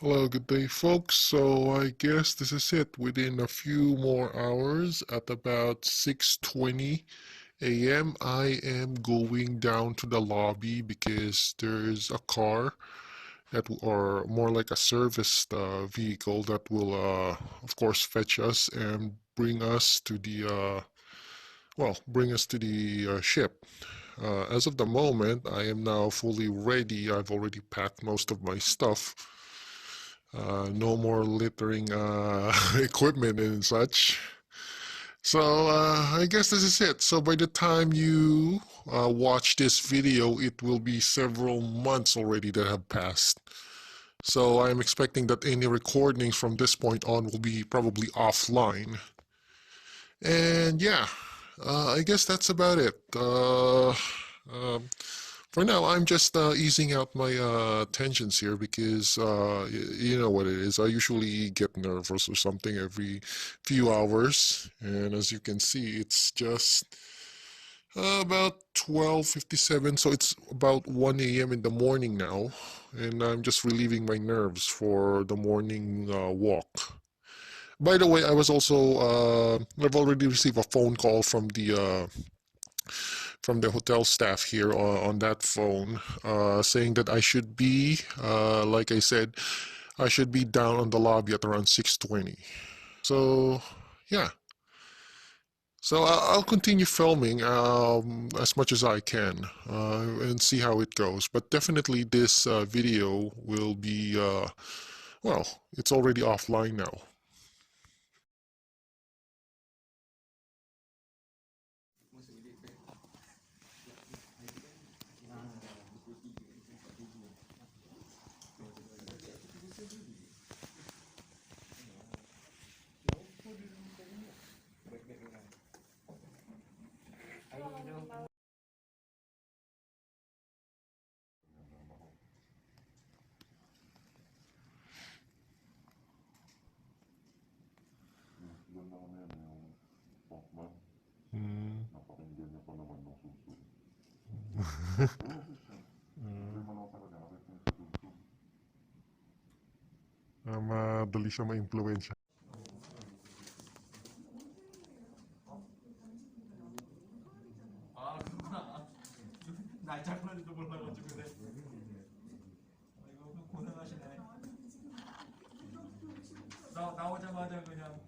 Hello, good day, folks. So I guess this is it. Within a few more hours, at about 6:20 a.m., I am going down to the lobby because there's a car or more like a service vehicle that will, of course, fetch us and bring us to the ship. As of the moment, I am now fully ready. I've already packed most of my stuff. No more littering equipment and such. So I guess this is it. So by the time you watch this video, it will be several months already that have passed. So I'm expecting that any recordings from this point on will be probably offline. And yeah, I guess that's about it. Um, for now, I'm just easing out my tensions here because you know what it is. I usually get nervous or something every few hours, and as you can see, it's just about 12:57, so it's about 1 a.m. in the morning now, and I'm just relieving my nerves for the morning walk. By the way, I've already received a phone call from the hotel staff here on that phone, saying that I should be, like I said, I should be down on the lobby at around 6:20. So, yeah. So I'll continue filming as much as I can and see how it goes. But definitely this video will be, well, it's already offline now. Mm. Madali siya ma-impluwensya. 날짜까지도 몰라가지고 그래. 이거 고생하시네. 나오자마자 그냥.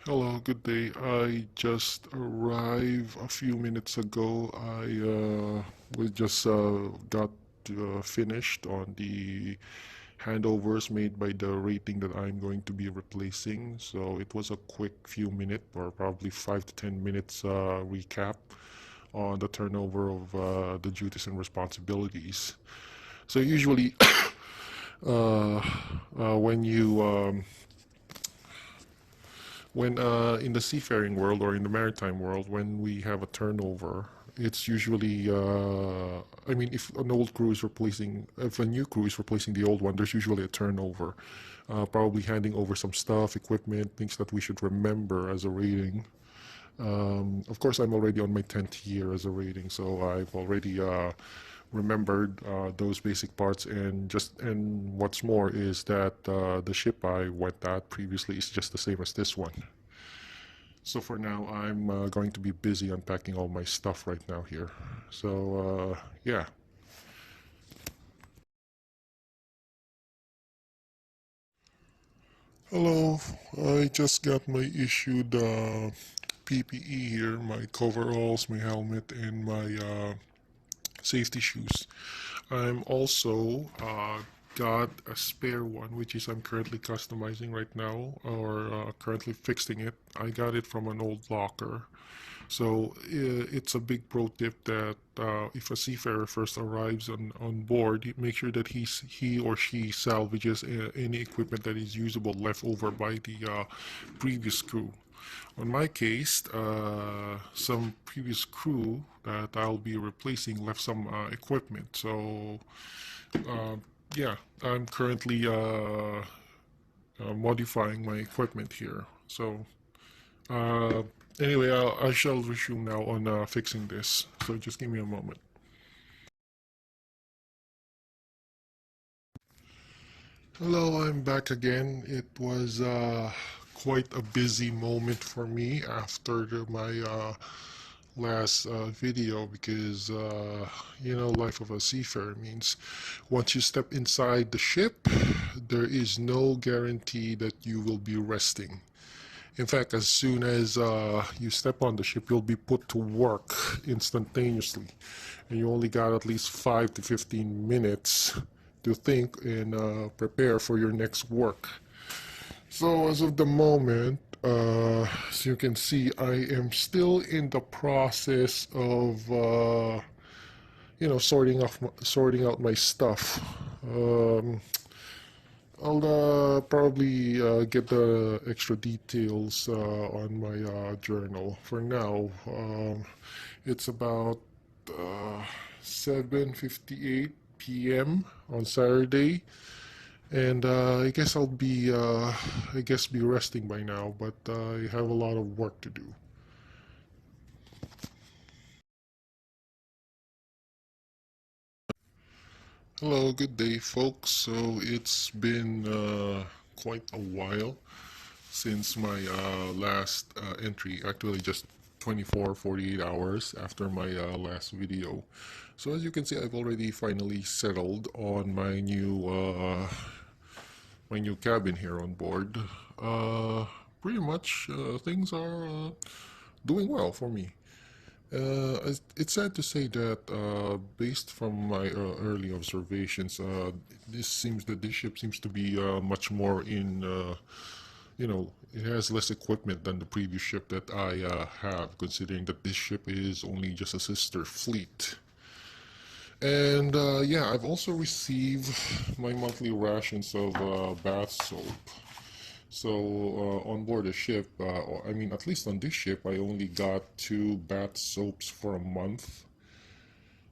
Hello, good day. I just arrived a few minutes ago. We just got finished on the handovers made by the rating that I'm going to be replacing. So it was a quick few minute or probably 5 to 10 minutes recap on the turnover of the duties and responsibilities. So usually, uh, when you when in the seafaring world or in the maritime world, when we have a turnover, it's usually, I mean, if an old crew is replacing, if a new crew is replacing the old one, there's usually a turnover, probably handing over some stuff, equipment, things that we should remember as a rating. Of course, I'm already on my 10th year as a rating, so I've already remembered those basic parts. And what's more is that the ship I went at previously is just the same as this one. So for now, I'm going to be busy unpacking all my stuff right now here. So yeah. Hello, I just got my issued PPE here, my coveralls, my helmet, and my safety shoes. I'm also got a spare one, which is I'm currently customizing right now, or currently fixing it. I got it from an old locker. So it's a big pro tip that if a seafarer first arrives on board, make sure that he or she salvages any equipment that is usable left over by the previous crew. On my case, some previous crew that I'll be replacing left some equipment. So uh, yeah, I'm currently modifying my equipment here. So uh, anyway, I shall resume now on fixing this. So just give me a moment. Hello, I'm back again. It was quite a busy moment for me after my last video because life of a seafarer means once you step inside the ship, there is no guarantee that you will be resting. In fact, as soon as you step on the ship, you'll be put to work instantaneously. And you only got at least 5 to 15 minutes to think and prepare for your next work. So, as of the moment, as you can see, I am still in the process of, sorting out my stuff. I'll probably get the extra details on my journal. For now, it's about 7:58 p.m. on Saturday, and I guess be resting by now. But I have a lot of work to do. Hello, good day, folks. So it's been quite a while since my last entry, actually just 24, 48 hours after my last video. So as you can see, I've already finally settled on my new cabin here on board. Uh, Pretty much things are doing well for me. It's sad to say that, based from my early observations, this ship seems to be much more in, it has less equipment than the previous ship that I have, considering that this ship is only just a sister fleet. And yeah, I've also received my monthly rations of bath soap. So on board the ship, I mean, at least on this ship, I only got 2 bath soaps for a month.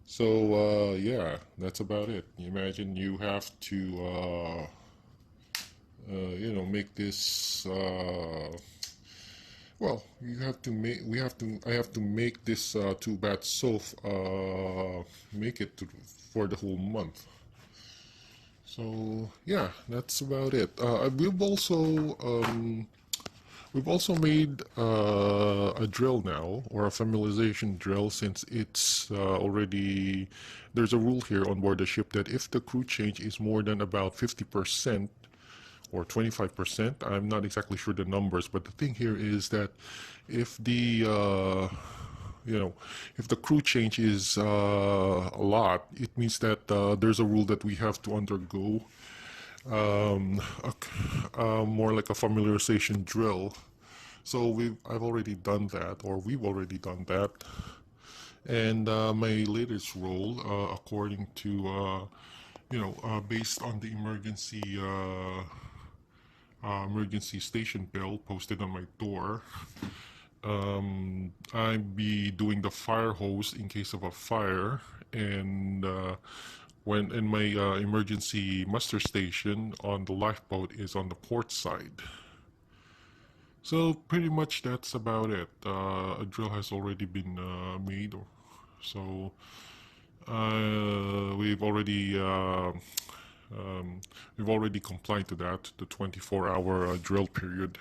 So yeah, that's about it. Imagine you have to, make this. Well, you have to make. We have to. I have to make this 2 bath soap. Make it for the whole month. So yeah, that's about it. We've also made a drill now, or a familiarization drill, since it's already, there's a rule here on board the ship that if the crew change is more than about 50%, or 25%. I'm not exactly sure the numbers, but the thing here is that if the if the crew change is a lot, it means that there's a rule that we have to undergo, more like a familiarization drill. So I've already done that, or we've already done that. And my latest role, according to based on the emergency station bell posted on my door, I'd be doing the fire hose in case of a fire, and when in my emergency muster station on the lifeboat is on the port side. So pretty much that's about it. A drill has already been made, so we've already complied to that, the 24-hour drill period.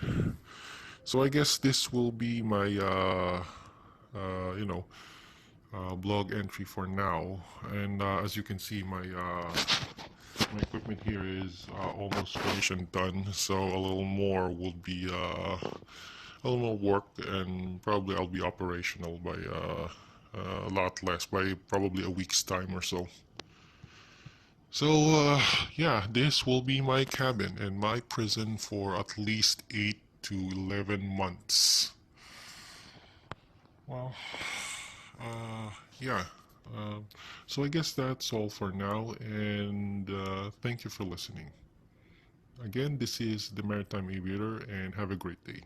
So I guess this will be my blog entry for now. And as you can see, my equipment here is almost finished and done. So a little more will be a little more work, and probably I'll be operational by a lot less, by probably a week's time or so. So yeah, this will be my cabin and my prison for at least 8 to 11 months. Well, uh, yeah. So I guess that's all for now, and thank you for listening. Again, this is the Maritime Aviator, and have a great day.